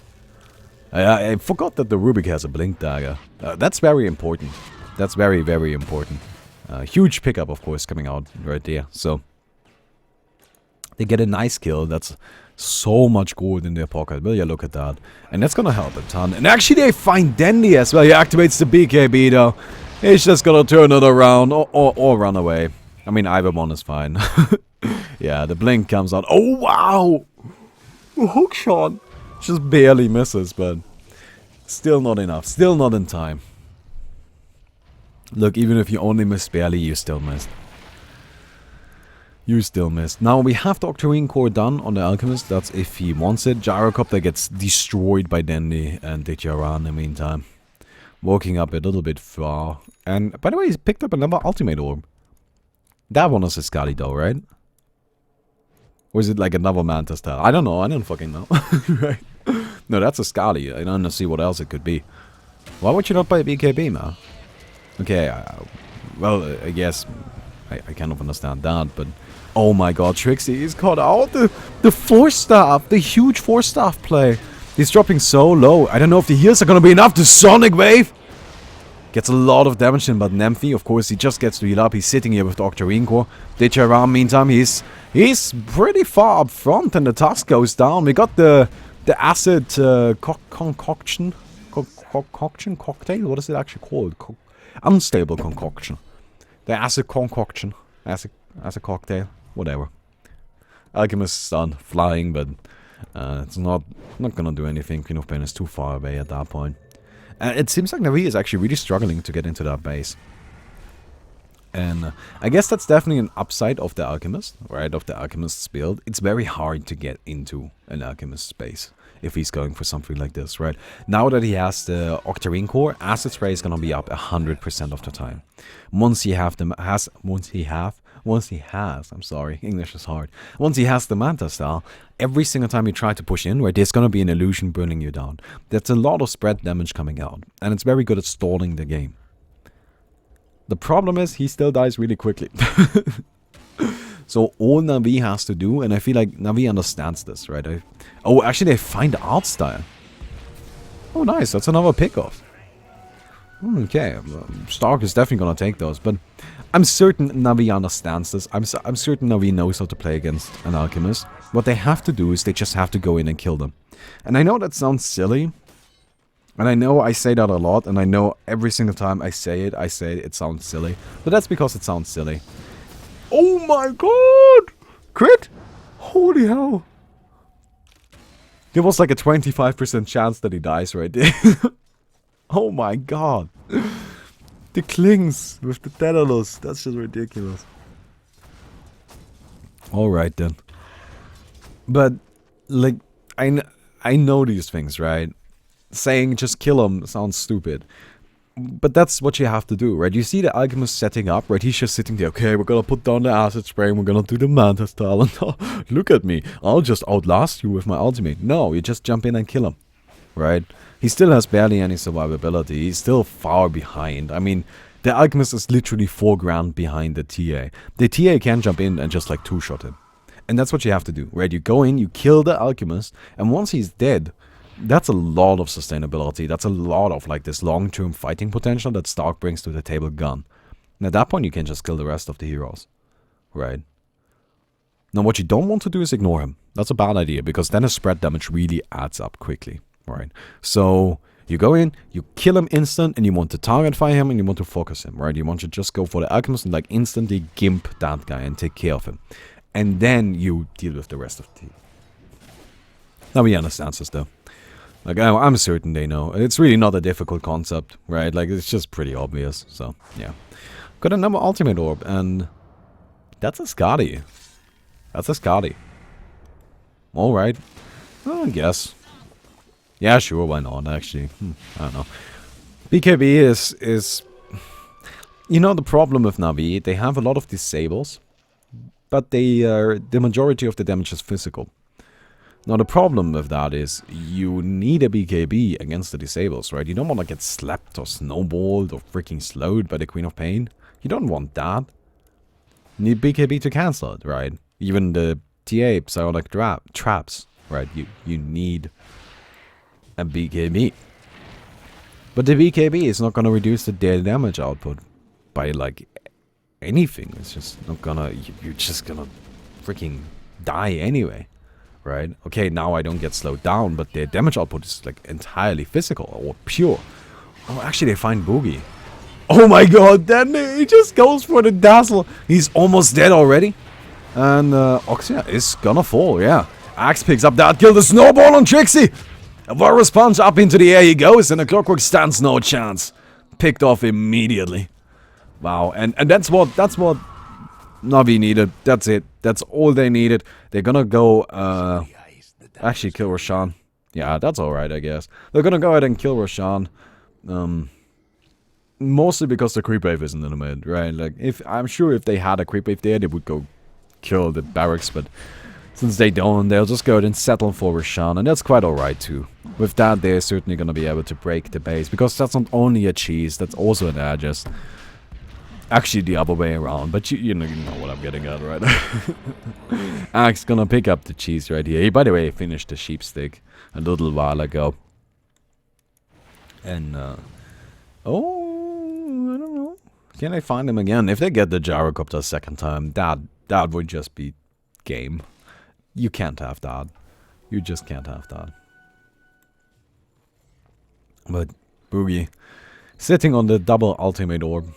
I forgot that the Rubik has a blink dagger. That's very important. That's very, very important. Huge pickup, of course, coming out right there. So, they get a nice kill. That's so much gold in their pocket. Will you look at that? And that's gonna help a ton. And actually they find Dandy as well. He activates the BKB though. He's just gonna turn it around or run away. I mean, either one is fine. Yeah, the blink comes out. Oh wow! Hook shot. Just barely misses, but still not enough. Still not in time. Look, even if you only miss barely, you still missed. You still missed. Now, we have the Octarine core done on the Alchemist. That's if he wants it. Gyrocopter gets destroyed by Dandy and Dityara in the meantime. Walking up a little bit far. And, by the way, he's picked up another Ultimate Orb. That one is a Scali though, right? Or is it like another Manta style? I don't know. I don't fucking know. Right? No, that's a Scali. I don't see what else it could be. Why would you not buy a BKB, man? Okay, well, I guess I kind of understand that, but oh my god, Trixie is caught out. The Force Staff, the huge Force Staff play. He's dropping so low. I don't know if the heals are gonna be enough. The Sonic Wave gets a lot of damage in, but Nemphy, of course, he just gets to heal up. He's sitting here with the Octarine core. Dityara, meantime, he's pretty far up front, and the task goes down. We got the acid concoction. Concoction? Cocktail? What is it actually called? Unstable concoction. The acid concoction. Acid cocktail. Whatever. Alchemist is done flying, but it's not gonna do anything. Queen of Pain is too far away at that point. It seems like Navi is actually really struggling to get into that base. And I guess that's definitely an upside of the Alchemist, right? Of the Alchemist's build. It's very hard to get into an Alchemist base if he's going for something like this, right? Now that he has the Octarine core, Acid Spray is gonna be up 100% of the time. Once he has, I'm sorry, English is hard. Once he has the Manta style, every single time you try to push in, right, there's gonna be an illusion burning you down. That's a lot of spread damage coming out, and it's very good at stalling the game. The problem is, he still dies really quickly. So all Navi has to do, and I feel like Navi understands this, right? Oh, actually they find art style. Oh nice, that's another pickoff. Okay, Stark is definitely gonna take those, but I'm certain Navi understands this. I'm certain Navi knows how to play against an Alchemist. What they have to do is they just have to go in and kill them. And I know that sounds silly, and I know I say that a lot, and I know every single time I say it sounds silly. But that's because it sounds silly. Oh my god! Crit? Holy hell. There was like a 25% chance that he dies right there. Oh my god. The clings with the Daedalus. That's just ridiculous. Alright then. But, like, I know these things, right? Saying just kill him sounds stupid. But that's what you have to do, right? You see the alchemist setting up, right? He's just sitting there, okay, we're gonna put down the acid spray and we're gonna do the manta style and oh, look at me, I'll just outlast you with my ultimate. No, you just jump in and kill him, right? He still has barely any survivability. He's still far behind. I mean, the alchemist is literally 4 grand behind the TA. The TA can jump in and just like 2-shot him. And that's what you have to do, right? You go in, you kill the alchemist, and once he's dead, that's a lot of sustainability. That's a lot of like this long-term fighting potential that Stark brings to the table gun. And at that point, you can just kill the rest of the heroes, right? Now, what you don't want to do is ignore him. That's a bad idea, because then his spread damage really adds up quickly, right? So you go in, you kill him instant, and you want to target fire him, and you want to focus him, right? You want to just go for the alchemist and like instantly gimp that guy and take care of him. And then you deal with the rest of the team. Now he understands this though. Like, I'm certain they know. It's really not a difficult concept, right? Like, it's just pretty obvious. So, yeah. Got another ultimate orb, and that's a Skadi. That's a Skadi. Alright. Well, I guess. Yeah, sure, why not, actually. I don't know. BKB is... You know, the problem with Na'vi, they have a lot of disables, but the majority of the damage is physical. Now, the problem with that is you need a BKB against the disables, right? You don't want to get slapped or snowballed or freaking slowed by the Queen of Pain. You don't want that. You need BKB to cancel it, right? Even the TA psionic traps, right? You need a BKB. But the BKB is not going to reduce the daily damage output by, like, anything. It's just not gonna... You're just gonna freaking die anyway. Right? Okay, now I don't get slowed down, but their damage output is like entirely physical or pure. Oh, actually they find Boogie. Oh my god, then he just goes for the dazzle. He's almost dead already. And Oxia is gonna fall, yeah. Axe picks up that kill, the snowball on Trixie. A virus punch up into the air he goes, and the clockwork stands no chance. Picked off immediately. Wow, and that's what Na'vi needed. That's it. That's all they needed. They're gonna go, actually kill Roshan. Yeah, that's alright, I guess. They're gonna go ahead and kill Roshan. Mostly because the creep wave isn't in the mid, right? Like, I'm sure if they had a creep wave there, they would go kill the barracks, but since they don't, they'll just go ahead and settle for Roshan, and that's quite alright too. With that, they're certainly gonna be able to break the base, because that's not only a cheese, that's also an Aegis. Actually, the other way around, but you know what I'm getting at, right? Axe gonna pick up the cheese right here. He, by the way, finished the sheep stick a little while ago. And, oh, I don't know. Can I find him again? If they get the gyrocopter a second time, that would just be game. You can't have that. You just can't have that. But Boogie, sitting on the double ultimate orb.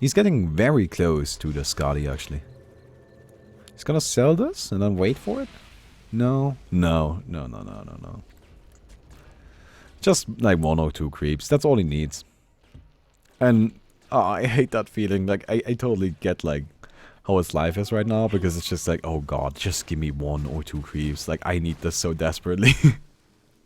He's getting very close to the Skadi, actually. He's gonna sell this and then wait for it? No. No. Just like 1 or 2 creeps. That's all he needs. And I hate that feeling. Like, I totally get, like, how his life is right now. Because it's just like, oh god, just give me 1 or 2 creeps. Like, I need this so desperately.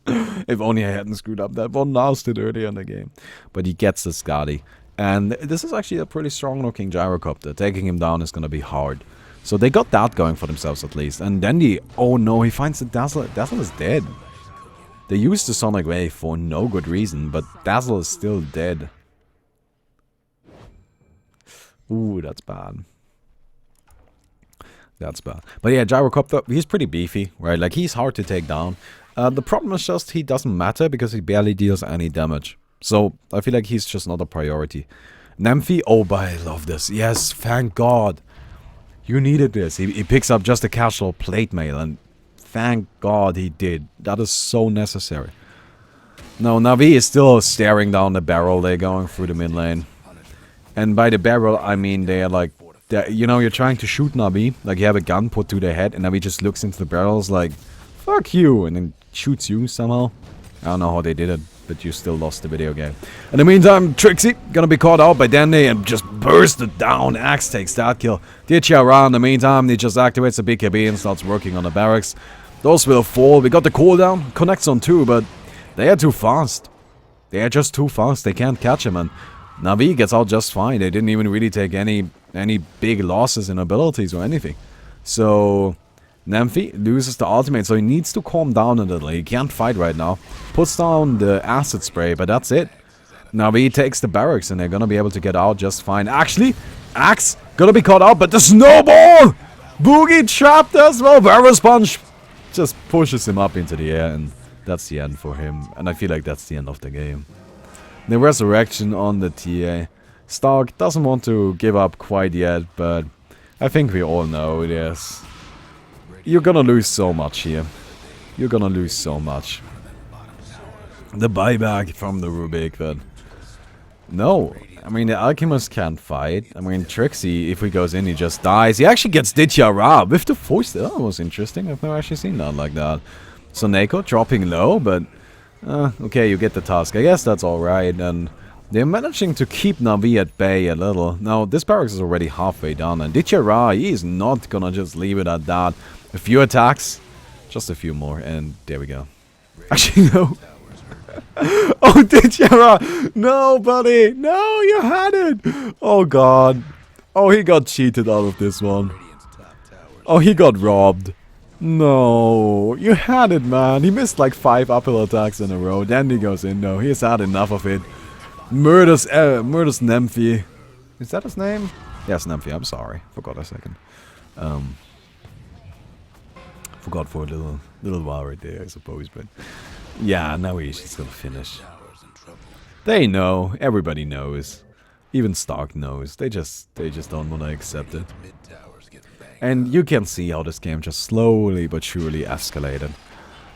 If only I hadn't screwed up that one lasted earlier in the game. But he gets the Skadi. And this is actually a pretty strong looking gyrocopter. Taking him down is gonna be hard. So they got that going for themselves at least. And then oh no, he finds the Dazzle. Dazzle is dead. They used the Sonic Wave for no good reason, but Dazzle is still dead. Ooh, that's bad. That's bad. But yeah, gyrocopter, he's pretty beefy, right? Like, he's hard to take down. The problem is just he doesn't matter because he barely deals any damage. So, I feel like he's just not a priority. Nymphy, oh, but I love this. Yes, thank God. You needed this. He picks up just a casual plate mail, and thank God he did. That is so necessary. No, Na'vi is still staring down the barrel. They're going through the mid lane. And by the barrel, I mean they're like... you know, you're trying to shoot Na'vi. Like, you have a gun put to their head, and Na'vi just looks into the barrels like, fuck you, and then shoots you somehow. I don't know how they did it, but you still lost the video game. In the meantime, Trixie gonna be caught out by Dandy and just bursted down. Axe takes that kill. Dichara, in the meantime, he just activates the BKB and starts working on the barracks. Those will fall. We got the cooldown. Connects on 2, but they are too fast. They are just too fast. They can't catch him, and Navi gets out just fine. They didn't even really take any big losses in abilities or anything. So Nymphy loses the ultimate, so he needs to calm down a little. He can't fight right now. Puts down the acid spray, but that's it. Navi takes the barracks, and they're gonna be able to get out just fine. Actually, Axe gonna be caught out, but the snowball! Boogie trapped as well. Varus Punch just pushes him up into the air, and that's the end for him. And I feel like that's the end of the game. The resurrection on the TA. Stark doesn't want to give up quite yet, but I think we all know, yes. You're gonna lose so much here. You're gonna lose so much. The buyback from the Rubik, but no. I mean, the Alchemist can't fight. I mean, Trixie, if he goes in, he just dies. He actually gets Dityara with the voice. That was interesting. I've never actually seen that like that. So Neko dropping low, but okay, you get the task. I guess that's alright, and they're managing to keep Navi at bay a little. Now, this barracks is already halfway done, and Dityara, he is not gonna just leave it at that. A few attacks, just a few more, and there we go. Actually, no. Oh, Dityara! No, buddy! No, you had it! Oh, God. Oh, he got cheated out of this one. Oh, he got robbed. No, you had it, man. He missed like 5 uphill attacks in a row. Then he goes in, no. He's had enough of it. Murders Nymphy. Is that his name? Yes, Nymphy. I'm sorry. Forgot a second. Forgot for a little while right there, I suppose. But yeah, now he's just gonna finish. They know. Everybody knows. Even Stark knows. They just don't want to accept it. And you can see how this game just slowly but surely escalated.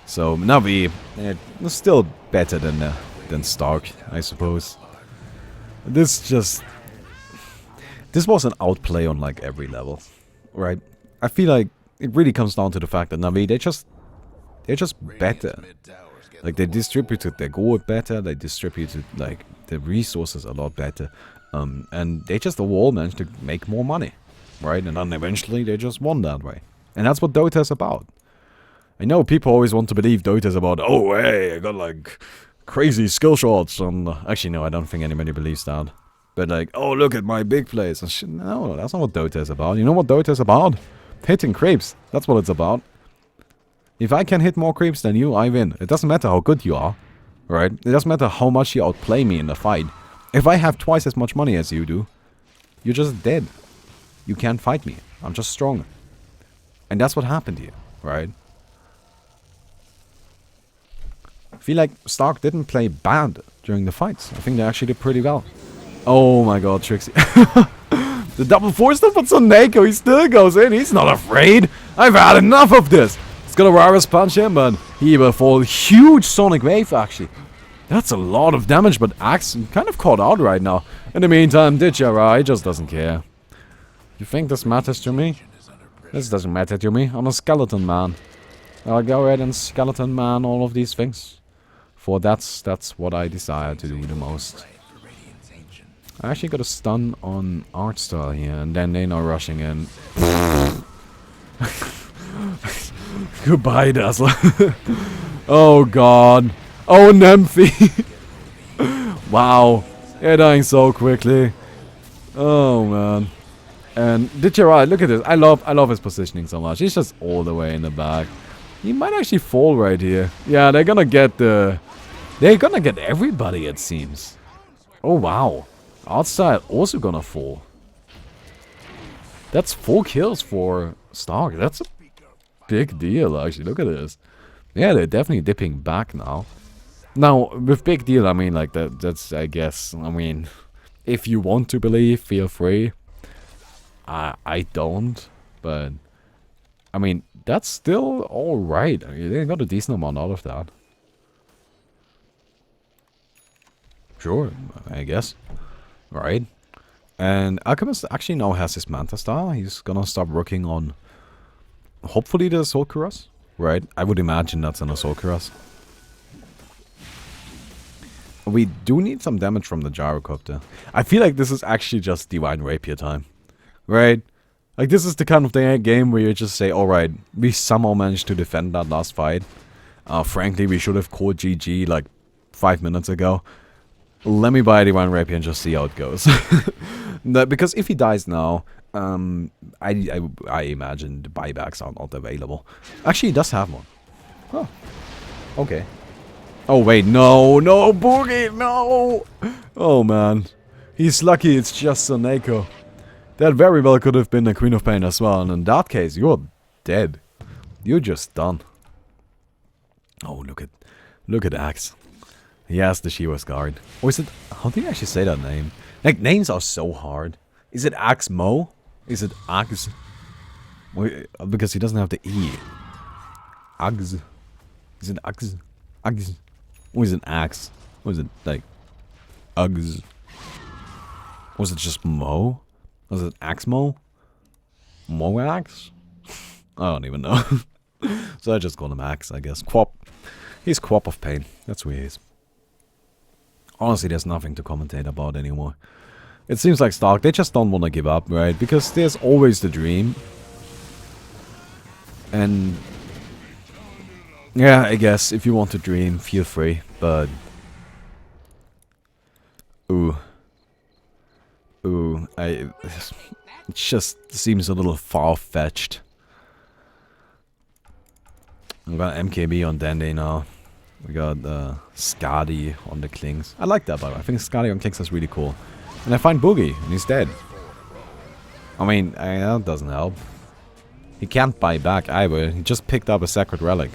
So Navi was still better than Stark, I suppose. This was an outplay on like every level, right? I feel like it really comes down to the fact that Navi, they're just better. Like, they distributed their gold better, they distributed like the resources a lot better, and they just all managed to make more money, right? And then eventually they just won that way, and that's what Dota is about. I know people always want to believe Dota is about, oh hey, I got like crazy skill shots, and actually no, I don't think anybody believes that. But like, oh look at my big plays and shit. No, that's not what Dota is about. You know what Dota is about? Hitting creeps. That's what it's about. If I can hit more creeps than you, I win. It doesn't matter how good you are, right? It doesn't matter how much you outplay me in the fight. If I have twice as much money as you do, you're just dead. You can't fight me. I'm just stronger. And that's what happened here, right? I feel like Stark didn't play bad during the fights. I think they actually did pretty well. Oh my god, Trixie. The double force stuff, but Neko, he still goes in. He's not afraid. I've had enough of this. He's gonna Varus punch him, but he will fall. Huge Sonic Wave, actually. That's a lot of damage, but Axe kind of caught out right now. In the meantime, Dityara, he just doesn't care. You think this matters to me? This doesn't matter to me. I'm a skeleton man. I'll go ahead and skeleton man all of these things. For that's what I desire to do the most. I actually got a stun on Art Style here, and then they're not rushing in. Goodbye, Dazzler. Oh god. Oh, Nymphy. Wow. They're dying so quickly. Oh man. And Dityara, look at this. I love his positioning so much. He's just all the way in the back. He might actually fall right here. Yeah, they're gonna get everybody, it seems. Oh wow. Outside also gonna fall. That's 4 kills for Stark. That's a big deal, actually. Look at this. Yeah, they're definitely dipping back now. Now, with big deal, I mean, like, that's, I guess, I mean, if you want to believe, feel free. I don't, but, I mean, that's still alright. I mean, they got a decent amount out of that. Sure, I guess. Right. And Alchemist actually now has his Manta Star. He's gonna start working on, hopefully, the Soul Cuirass. right? I would imagine that's an assault cuirass. We do need some damage from the gyrocopter. I feel like this is actually just Divine Rapier time, right? Like, this is the kind of game where you just say, alright, we somehow managed to defend that last fight. Frankly, we should have called GG like 5 minutes ago. Let me buy a Divine Rapier and just see how it goes. Because if he dies now, I imagine the buybacks are not available. Actually, he does have one. Oh, okay. Oh, wait, no, Boogie, no! Oh, man. He's lucky it's just Soneko. That very well could have been a Queen of Pain as well, and in that case, you're dead. You're just done. Oh, look at Axe. He has the Shiva's Guard. Or is it, how do you actually say that name? Like, names are so hard. Is it Axe Mo? Is it Axe? Because he doesn't have the E. Axe. Is it Axe? Axe. Or is it Axe? Or is it, like, Uggs? Was it just Mo? Was it Axmo? Moax? I don't even know. So I just call him Axe, I guess. Quap. He's Quap of Pain. That's who he is. Honestly, there's nothing to commentate about anymore. It seems like Stark, they just don't want to give up, right? Because there's always the dream. And yeah, I guess if you want to dream, feel free, but Ooh, it just seems a little far-fetched. We got MKB on Dende now. We got Skadi on the Klings. I like that, by the way. I think Skadi on Klings is really cool. And I find Boogie, and he's dead. I mean, that doesn't help. He can't buy back either. He just picked up a Sacred Relic.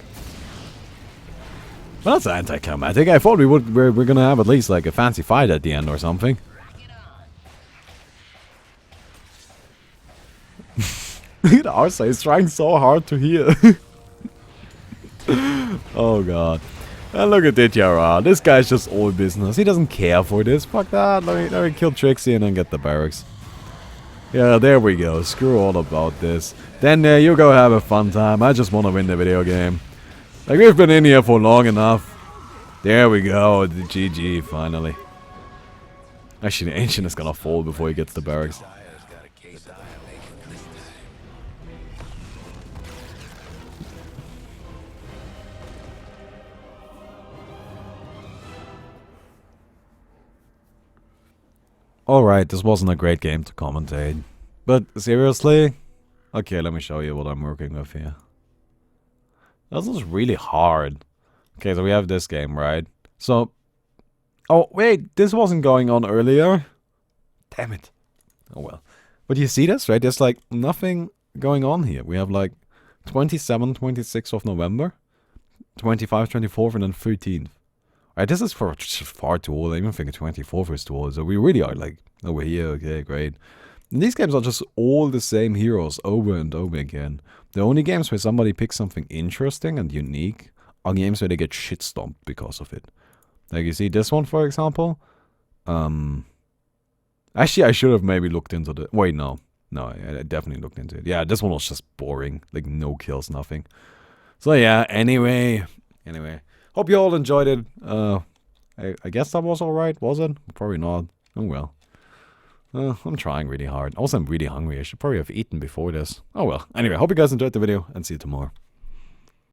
Well, that's anticlimactic. I thought we're gonna have at least like a fancy fight at the end or something. Look at Arsa, he's trying so hard to heal. Oh god. And look at Ditya. This guy's just all business. He doesn't care for this. Fuck that. Let me kill Trixie and then get the barracks. Yeah, there we go. Screw all about this. Then you go have a fun time. I just want to win the video game. Like, we've been in here for long enough. There we go. The GG, finally. Actually, the Ancient is gonna fall before he gets the barracks. Alright, this wasn't a great game to commentate. But, seriously? Okay, let me show you what I'm working with here. This is really hard. Okay, so we have this game, right? So... Oh, wait, this wasn't going on earlier? Damn it. Oh well. But you see this, right? There's like nothing going on here. We have like 27th, 26th of November, 25th, 24th, and then 13th. Right, this is for far too old. I even think 24th is too old. So we really are like over here. Okay, great. And these games are just all the same heroes over and over again. The only games where somebody picks something interesting and unique are games where they get shit stomped because of it. Like you see this one, for example. Actually, I should have maybe looked into the... Wait, no. No, I definitely looked into it. Yeah, this one was just boring. Like, no kills, nothing. So, yeah, anyway. Hope you all enjoyed it. I guess that was alright, was it? Probably not. Oh, well. I'm trying really hard. Also, I'm really hungry. I should probably have eaten before this. Oh, well. Anyway, hope you guys enjoyed the video, and see you tomorrow.